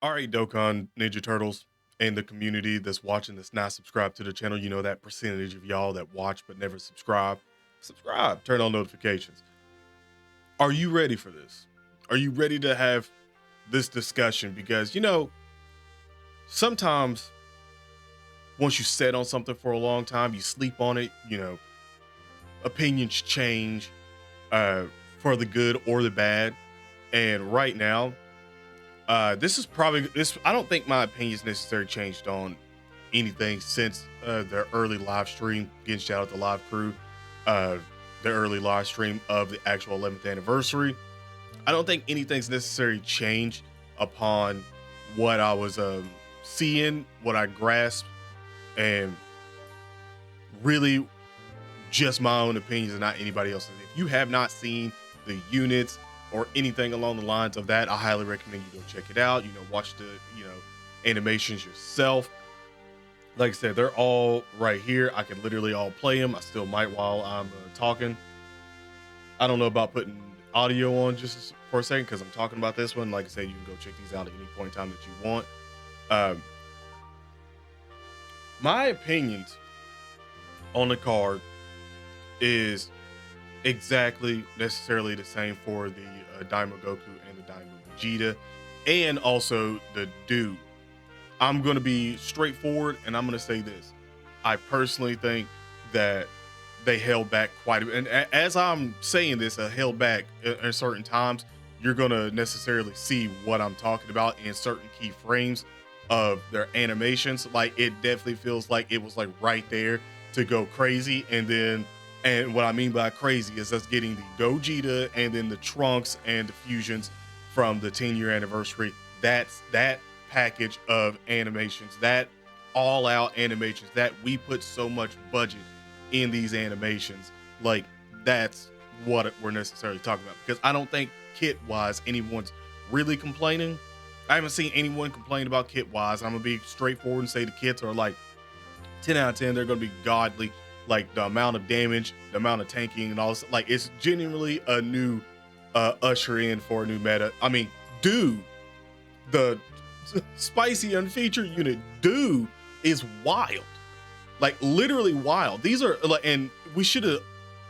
All right, Dokkan Ninja Turtles and the community that's watching that's not subscribed to the channel, you know that percentage of y'all that watch but never subscribe. Subscribe, turn on notifications. Are you ready for this? Are you ready to have this discussion? Because sometimes once you set on something for a long time, you sleep on it, opinions change uh for the good or the bad. And right now, this is probably this. I don't think my opinions necessarily changed on anything since the early live stream. Again, shout out to Live Crew, uh, the early live stream of the actual 11th anniversary. I don't think anything's necessarily changed upon what I was seeing, what I grasped, and really just my own opinions and not anybody else's. If you have not seen the units or anything along the lines of that, I highly recommend you go check it out. Watch the animations yourself. Like I said, they're all right here. I can literally all play them. I still might while I'm talking. I don't know about putting audio on just for a second because I'm talking about this one. Like I said, you can go check these out at any point in time that you want. Um, my opinions on the card is exactly necessarily the same for the Daimo Goku and the Daimo Vegeta, and also the dude. I'm going to be straightforward and I'm going to say this. I personally think that they held back quite a bit. And as I'm saying this, held back at certain times, you're going to necessarily see what I'm talking about in certain key frames of their animations. Like it definitely feels like it was like right there to go crazy. And what I mean by crazy is us getting the Gogeta and then the Trunks and the fusions from the 10-year anniversary. That's that package of animations, that all out animations that we put so much budget in these animations. Like that's what we're necessarily talking about, because I don't think kit wise anyone's really complaining. I haven't seen anyone complain about kit wise. I'm gonna be straightforward and say the kits are like 10 out of 10. They're gonna be godly. Like the amount of damage, the amount of tanking, and all this. Like it's genuinely a new usher in for a new meta. I mean, dude, the spicy unfeatured unit, dude, is wild. Like literally wild. These are like, and we should have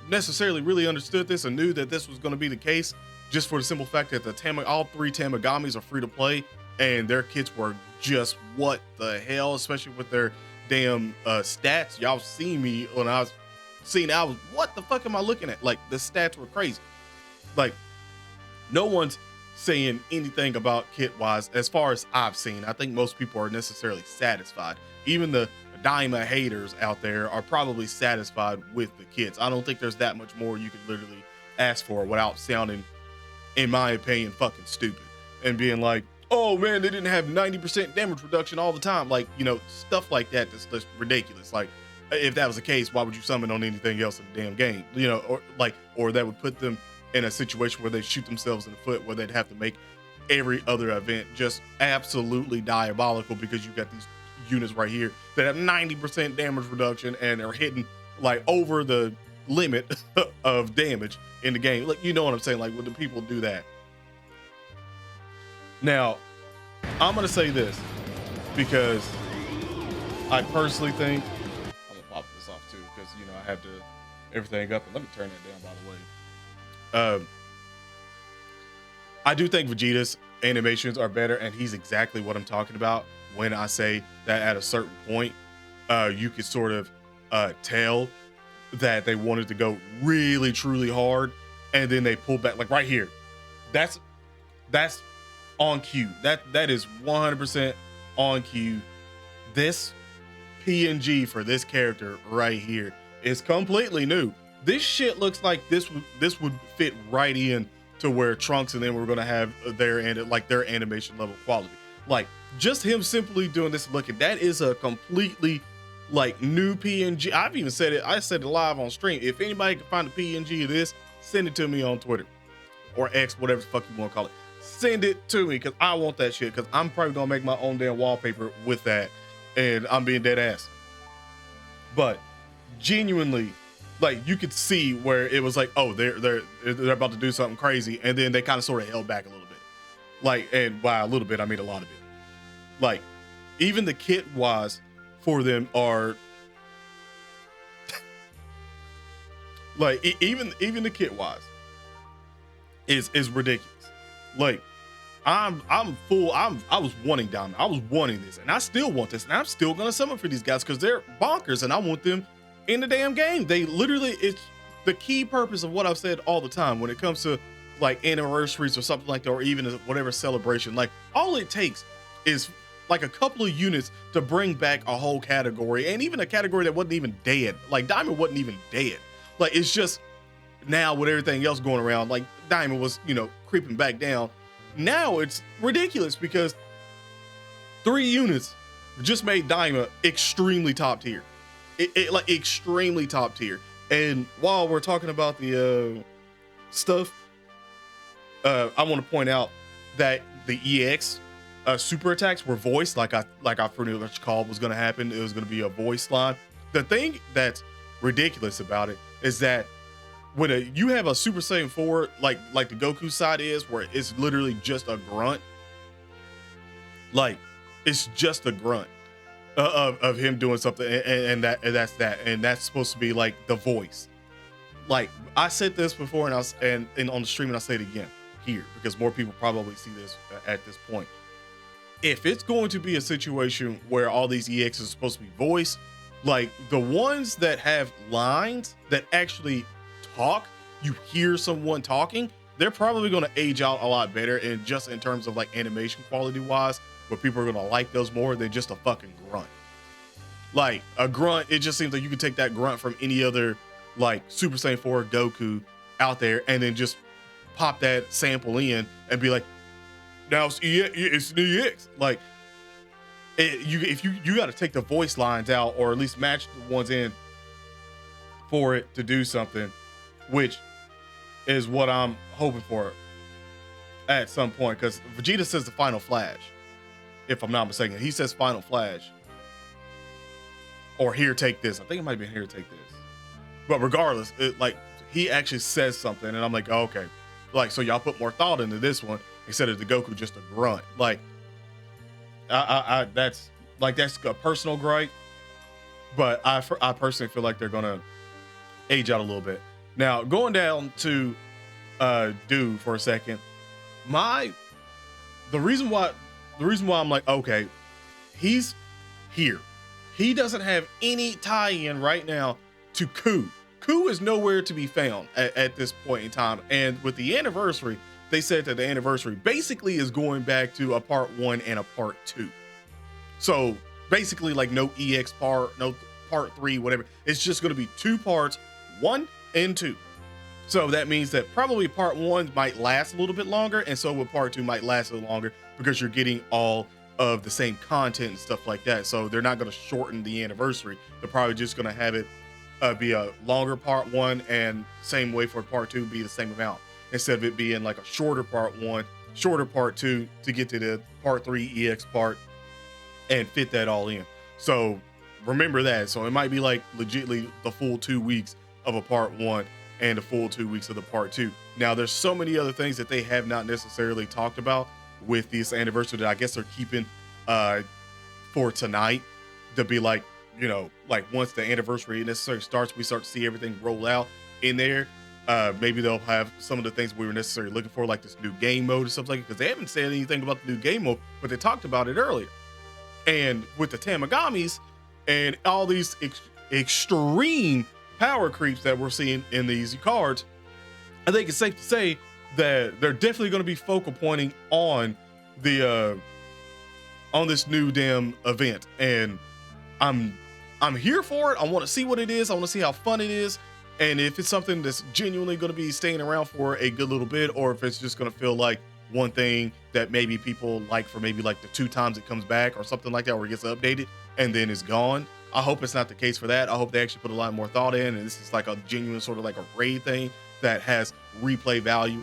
necessarily really understood this and knew that this was going to be the case, just for the simple fact that all three Tamagamis are free to play, and their kits were just what the hell, especially with their damn stats. Y'all see me when I was seeing, I was, what the fuck am I looking at? Like the stats were crazy. Like no one's saying anything about kit wise as far as I've seen. I think most people are necessarily satisfied. Even the Daima haters out there are probably satisfied with the kits. I don't think there's that much more you could literally ask for without sounding, in my opinion, fucking stupid and being like, oh man, they didn't have 90% damage reduction all the time. Like, stuff like that that's just ridiculous. Like, if that was the case, why would you summon on anything else in the damn game? Or that would put them in a situation where they shoot themselves in the foot, where they'd have to make every other event just absolutely diabolical, because you got these units right here that have 90% damage reduction and are hitting like over the limit of damage in the game. Like, you know what I'm saying? Like, when the people do that. Now, I'm gonna say this because I personally think I'm gonna pop this off too, because I have to everything up, and let me turn that down, by the way. I do think Vegeta's animations are better, and he's exactly what I'm talking about when I say that at a certain point, you could sort of tell that they wanted to go really truly hard, and then they pulled back. Like right here, that's on cue. That is 100% on cue. This PNG for this character right here is completely new. This shit looks like this would fit right in to where Trunks and then we're gonna have their animation level quality. Like just him simply doing this looking, that is a completely like new PNG. I've even said it. I said it live on stream. If anybody can find a PNG of this, send it to me on Twitter or X, whatever the fuck you want to call it. Send it to me, because I want that shit, because I'm probably gonna make my own damn wallpaper with that, and I'm being dead ass. But genuinely, like you could see where it was like, oh, they're about to do something crazy, and then they kind of sort of held back a little bit. Like, and by a little bit, I mean a lot of it. Like, even the kit wise for them are like even the kit wise is ridiculous. Like, I was wanting Daimo. I was wanting this, and I still want this, and I'm still gonna summon for these guys because they're bonkers, and I want them in the damn game. They literally, it's the key purpose of what I've said all the time when it comes to like anniversaries or something like that, or even whatever celebration. Like, all it takes is like a couple of units to bring back a whole category, and even a category that wasn't even dead. Like, Daimo wasn't even dead. Like, it's just now with everything else going around, like Daimo was, creeping back down. Now it's ridiculous because 3 units just made Daimo extremely top tier. Like extremely top tier. And while we're talking about the stuff, I want to point out that the EX super attacks were voiced, like I pretty much called was going to happen. It was going to be a voice line. The thing that's ridiculous about it is that when you have a Super Saiyan 4, like the Goku side is, where it's literally just a grunt, like it's just a grunt of him doing something, and that's supposed to be like the voice. Like, I said this before, and on the stream, and I'll say it again here because more people probably see this at this point. If it's going to be a situation where all these EXs are supposed to be voiced, like the ones that have lines that actually talk, you hear someone talking, they're probably going to age out a lot better, and just in terms of like animation quality wise, where people are going to like those more than just a fucking grunt. Like a grunt, it just seems like you could take that grunt from any other like Super Saiyan 4 Goku out there and then just pop that sample in and be like, now it's an EX. Like, if you got to take the voice lines out, or at least match the ones in for it to do something, which is what I'm hoping for at some point, because Vegeta says the final flash, if I'm not mistaken. He says final flash, or here, take this. I think it might be here, take this. But regardless, like, he actually says something, and I'm like, oh, okay, like, so y'all put more thought into this one instead of the Goku just a grunt. Like, that's a personal gripe, but I personally feel like they're gonna age out a little bit. Now, going down to Do for a second, the reason why I'm like, okay, he's here. He doesn't have any tie-in right now to Ku. Ku is nowhere to be found at this point in time. And with the anniversary, they said that the anniversary basically is going back to a part 1 and a part 2. So basically, like, no EX part, no part 3, whatever. It's just going to be 2 parts, 1 and 2. So that means that probably part 1 might last a little bit longer, and so with part 2 might last a little longer because you're getting all of the same content and stuff like that. So they're not going to shorten the anniversary. They're probably just going to have it be a longer part 1, and same way for part 2 be the same amount, instead of it being like a shorter part 1, shorter part 2 to get to the part 3 EX part and fit that all in. So remember that. So it might be like legitly the full 2 weeks of a part 1 and the full 2 weeks of the part 2. Now, there's so many other things that they have not necessarily talked about with this anniversary that I guess they're keeping for tonight, to be like, like once the anniversary necessarily starts, we start to see everything roll out in there. Maybe they'll have some of the things we were necessarily looking for, like this new game mode or something like that, because they haven't said anything about the new game mode, but they talked about it earlier. And with the Tamagamis and all these extreme power creeps that we're seeing in these cards, I think it's safe to say that they're definitely going to be focal pointing on the on this new damn event. And I'm here for it. I want to see what it is. I want to see how fun it is, and if it's something that's genuinely going to be staying around for a good little bit, or if it's just going to feel like one thing that maybe people like for maybe like the 2 times it comes back or something like that, where it gets updated and then it's gone. I hope it's not the case for that. I hope they actually put a lot more thought in, and this is like a genuine sort of like a raid thing that has replay value,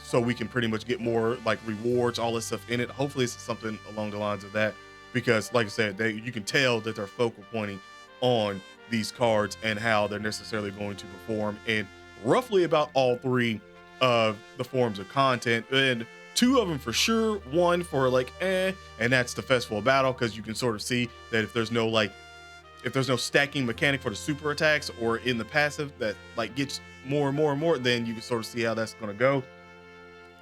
so we can pretty much get more like rewards, all this stuff in it. Hopefully it's something along the lines of that, because like I said, you can tell that they're focal pointing on these cards and how they're necessarily going to perform in roughly about all 3 of the forms of content. And two of them for sure. One for like and that's the festival battle, because you can sort of see that if there's no stacking mechanic for the super attacks or in the passive that like gets more and more and more, then you can sort of see how that's going to go.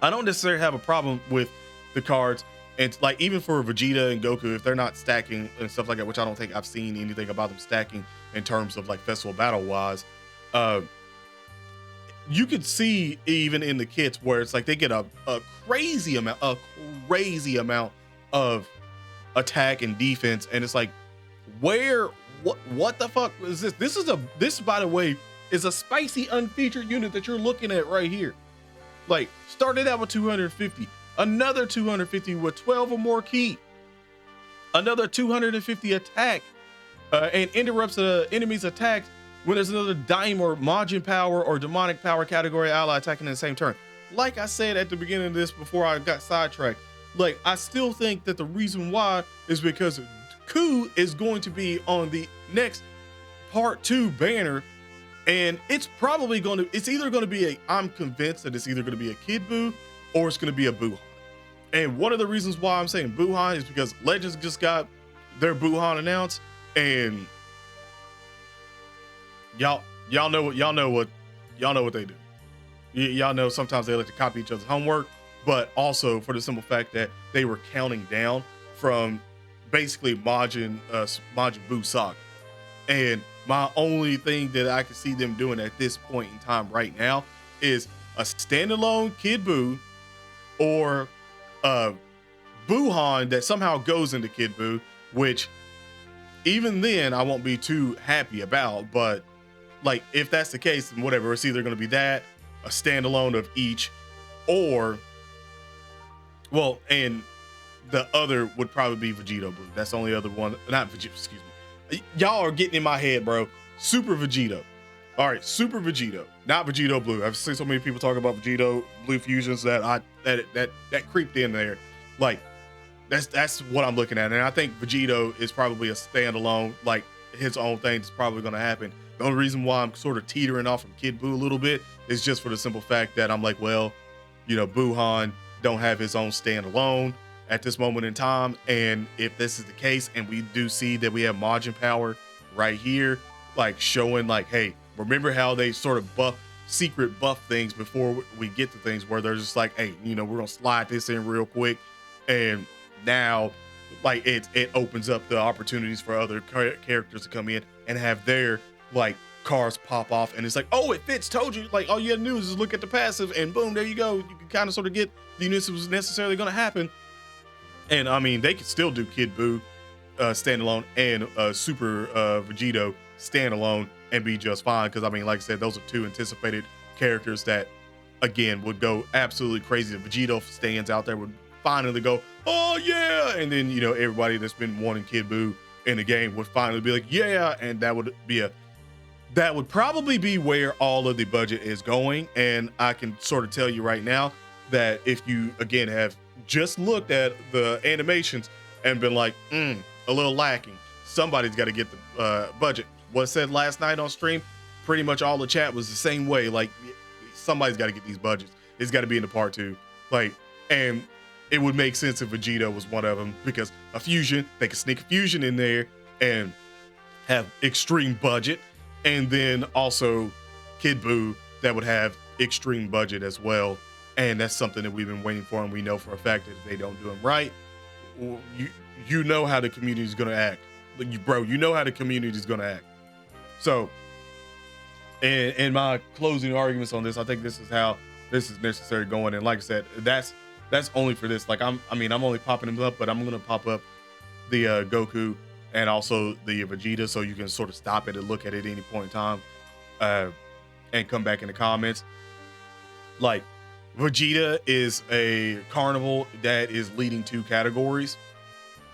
I don't necessarily have a problem with the cards, and like even for Vegeta and Goku, if they're not stacking and stuff like that, which I don't think I've seen anything about them stacking in terms of like festival battle wise. You could see even in the kits where it's like they get a crazy amount of attack and defense, and it's like, what the fuck is this? This by the way is a spicy unfeatured unit that you're looking at right here. Like, started out with 250, another 250 with 12 or more key, another 250 attack, and interrupts the enemy's attacks when there's another Daimo or Majin power or demonic power category ally attacking in the same turn. Like I said at the beginning of this before I got sidetracked, like I still think that the reason why is because Ku is going to be on the next part 2 banner, and it's either going to be I'm convinced that it's either going to be a Kid Buu or it's going to be a Buuhan. And one of the reasons why I'm saying Buuhan is because Legends just got their Buuhan announced, and y'all know what they do. Y'all know sometimes they like to copy each other's homework, but also for the simple fact that they were counting down from basically Majin Buu saga. And my only thing that I can see them doing at this point in time right now is a standalone Kid Buu or Buuhan that somehow goes into Kid Buu, which even then I won't be too happy about. But like, if that's the case, then whatever, it's either going to be that, a standalone of each, or, well, and the other would probably be Vegeta Blue. That's the only other one. Not Vegeta, excuse me. Y'all are getting in my head, bro. Super Vegeta. All right, Super Vegeta, not Vegeta Blue. I've seen so many people talk about Vegeta Blue fusions that creeped in there. Like, that's what I'm looking at. And I think Vegeta is probably a standalone, like his own thing that's probably going to happen. The only reason why I'm sort of teetering off from Kid Buu a little bit is just for the simple fact that I'm like, well, Buuhan don't have his own standalone at this moment in time. And if this is the case, and we do see that we have Majin power right here, like showing like, hey, remember how they sort of secret buff things before we get to things where they're just like, hey, we're gonna slide this in real quick. And now like it opens up the opportunities for other characters to come in and have their like cars pop off, and it's like, oh, it fits, told you. Like, all you had to do is look at the passive and boom, there you go. You can kind of sort of get the units that was necessarily going to happen. And I mean, they could still do Kid Buu standalone and Super Vegeta standalone and be just fine, because I mean, like I said, those are two anticipated characters that again would go absolutely crazy. The Vegeta stands out there would finally go, oh yeah, and then everybody that's been wanting Kid Buu in the game would finally be like, yeah, and that would probably be where all of the budget is going. And I can sort of tell you right now that if you again have just looked at the animations and been like, a little lacking, somebody's got to get the budget. What said last night on stream, pretty much all the chat was the same way. Like, somebody's got to get these budgets. It's got to be in the part 2. Like, and it would make sense if Vegeta was one of them, because a fusion, they could sneak a fusion in there and have extreme budget. And then also Kid Buu that would have extreme budget as well. And that's something that we've been waiting for, and we know for a fact that if they don't do them right, you know how the community is going to act. Like, you know how the community is going to act. So, and my closing arguments on this, I think this is how this is necessary going. And like I said, that's only for this. Like, I'm only popping them up, but I'm going to pop up the Goku and also the Vegeta, so you can sort of stop it and look at it at any point in time, and come back in the comments. Like, Vegeta is a carnival that is leading 2 categories,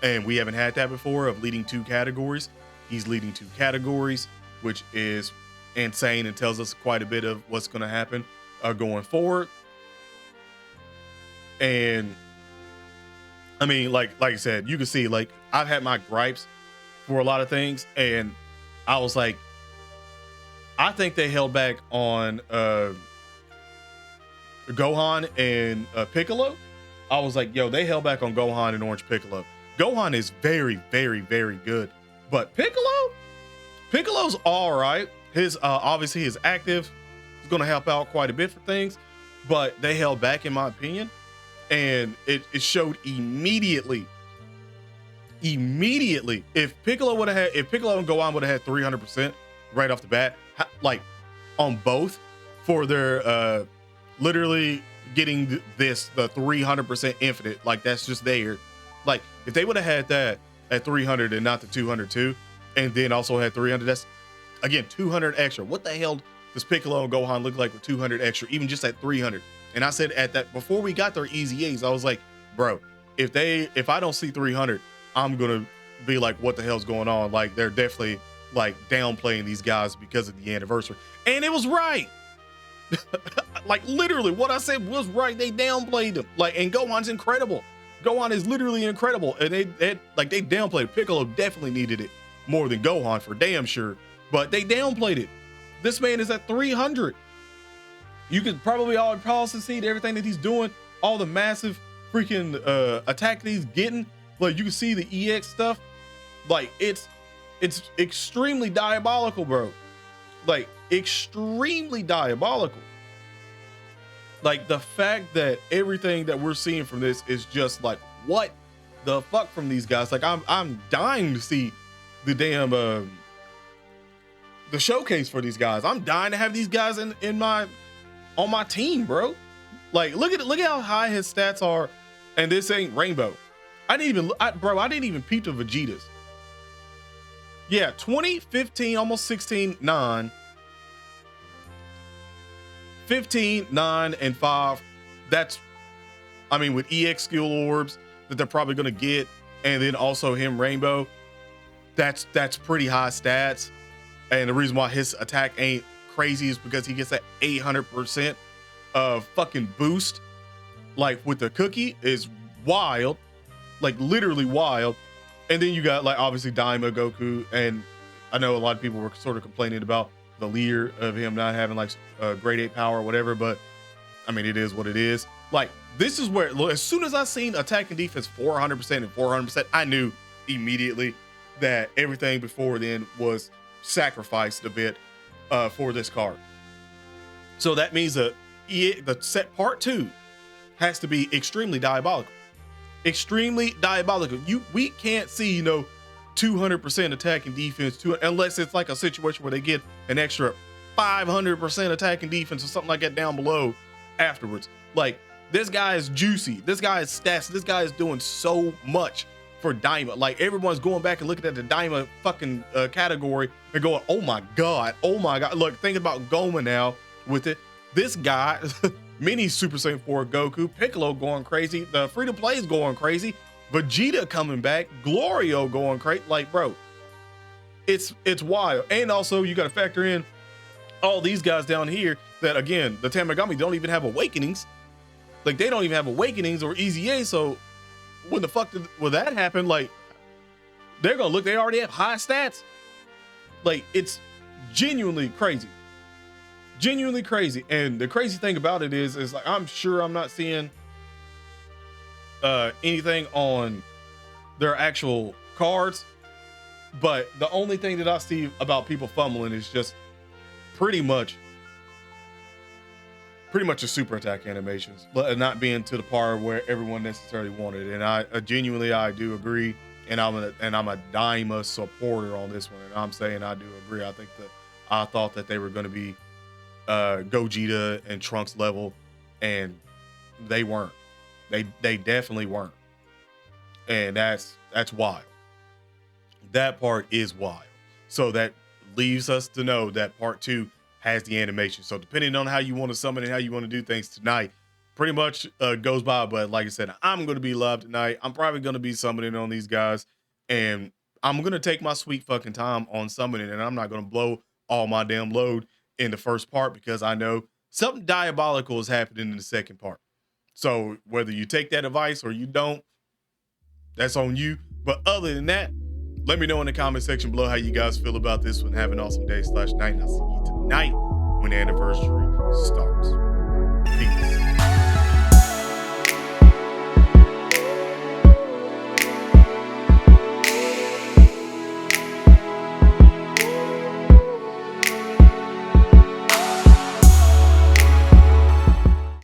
and we haven't had that before of leading 2 categories. He's leading 2 categories, which is insane and tells us quite a bit of what's going to happen going forward. And I mean, like I said, you can see, like, I've had my gripes for a lot of things, and I was like, I think they held back on Gohan and Piccolo, I was like, yo, they held back on Gohan and Orange Piccolo. Gohan is very, very, very good, but Piccolo's all right. His obviously his active is going to help out quite a bit for things, but they held back in my opinion, and it showed immediately. If Piccolo and Gohan would have had 300% right off the bat, like on both, for their literally getting the 300% infinite, like that's just there. Like if they would have had that at 300 and not the 202, and then also had 300, that's again 200 extra. What the hell does Piccolo and Gohan look like with 200 extra, even just at 300? And I said at that, before we got their easy A's, I was like, bro, if I don't see 300, I'm gonna be like, what the hell's going on? Like they're definitely like downplaying these guys because of the anniversary. And it was right. Like literally what I said was right. They downplayed him. Like, and Gohan's incredible. Gohan is literally incredible. And they downplayed it. Piccolo definitely needed it more than Gohan for damn sure, but they downplayed it. This man is at 300. You could probably all policy see everything that he's doing, all the massive freaking attack that he's getting. Like you can see the EX stuff. Like it's extremely diabolical, bro. Like extremely diabolical. Like the fact that everything that we're seeing from this is just like, what the fuck from these guys? Like I'm dying to see the damn the showcase for these guys. I'm dying to have these guys on my team, bro. Like look at how high his stats are, and this ain't Rainbow. I didn't even peep the Vegetas. Yeah, 20, 15, almost 16, 9. 15, 9, and 5. That's, I mean, with EX skill orbs that they're probably gonna get, and then also him Rainbow, that's pretty high stats. And the reason why his attack ain't crazy is because he gets that 800% of fucking boost, like with the cookie, is wild, like literally wild. And then you got like obviously Daimo, Goku, and I know a lot of people were sort of complaining about the leader of him not having like grade 8 power or whatever, but I mean it is what it is. Like this is where, as soon as I seen attack and defense 400% and 400%, I knew immediately that everything before then was sacrificed a bit for this card. So that means that the set part 2 has to be extremely diabolical. Extremely diabolical. We can't see 200% attack and defense unless it's like a situation where they get an extra 500% attack and defense or something like that down below afterwards. Like this guy is juicy. This guy is stats. This guy is doing so much for Daimo. Like everyone's going back and looking at the Daimo fucking category and going, oh my god, oh my god. Look, think about Goma now with it. This guy, mini Super Saiyan 4 Goku, Piccolo going crazy, the free to play is going crazy, Vegeta coming back, Glorio going crazy. Like, bro, it's wild. And also you got to factor in all these guys down here that, again, the Tamagami don't even have awakenings. Like they don't even have awakenings or easy A. So when the fuck will that happen? Like they're gonna look, they already have high stats. Like it's genuinely crazy. Genuinely crazy. And the crazy thing about it is like, I'm sure I'm not seeing anything on their actual cards, but the only thing that I see about people fumbling is just pretty much the super attack animations, but not being to the par where everyone necessarily wanted. And I genuinely do agree, and I'm a Daima supporter on this one, and I'm saying I do agree. I thought that they were going to be Gogeta and Trunks level, and they weren't. They definitely weren't. And that's wild. That part is wild. So that leaves us to know that part 2 has the animation. So depending on how you want to summon and how you want to do things tonight, pretty much goes by. But like I said, I'm going to be live tonight. I'm probably going to be summoning on these guys, and I'm going to take my sweet fucking time on summoning, and I'm not going to blow all my damn load in the first part because I know something diabolical is happening in the second part. So whether you take that advice or you don't, that's on you. But other than that, let me know in the comment section below how you guys feel about this one. Have an awesome day/night. And I'll see you tonight when the anniversary starts. Peace.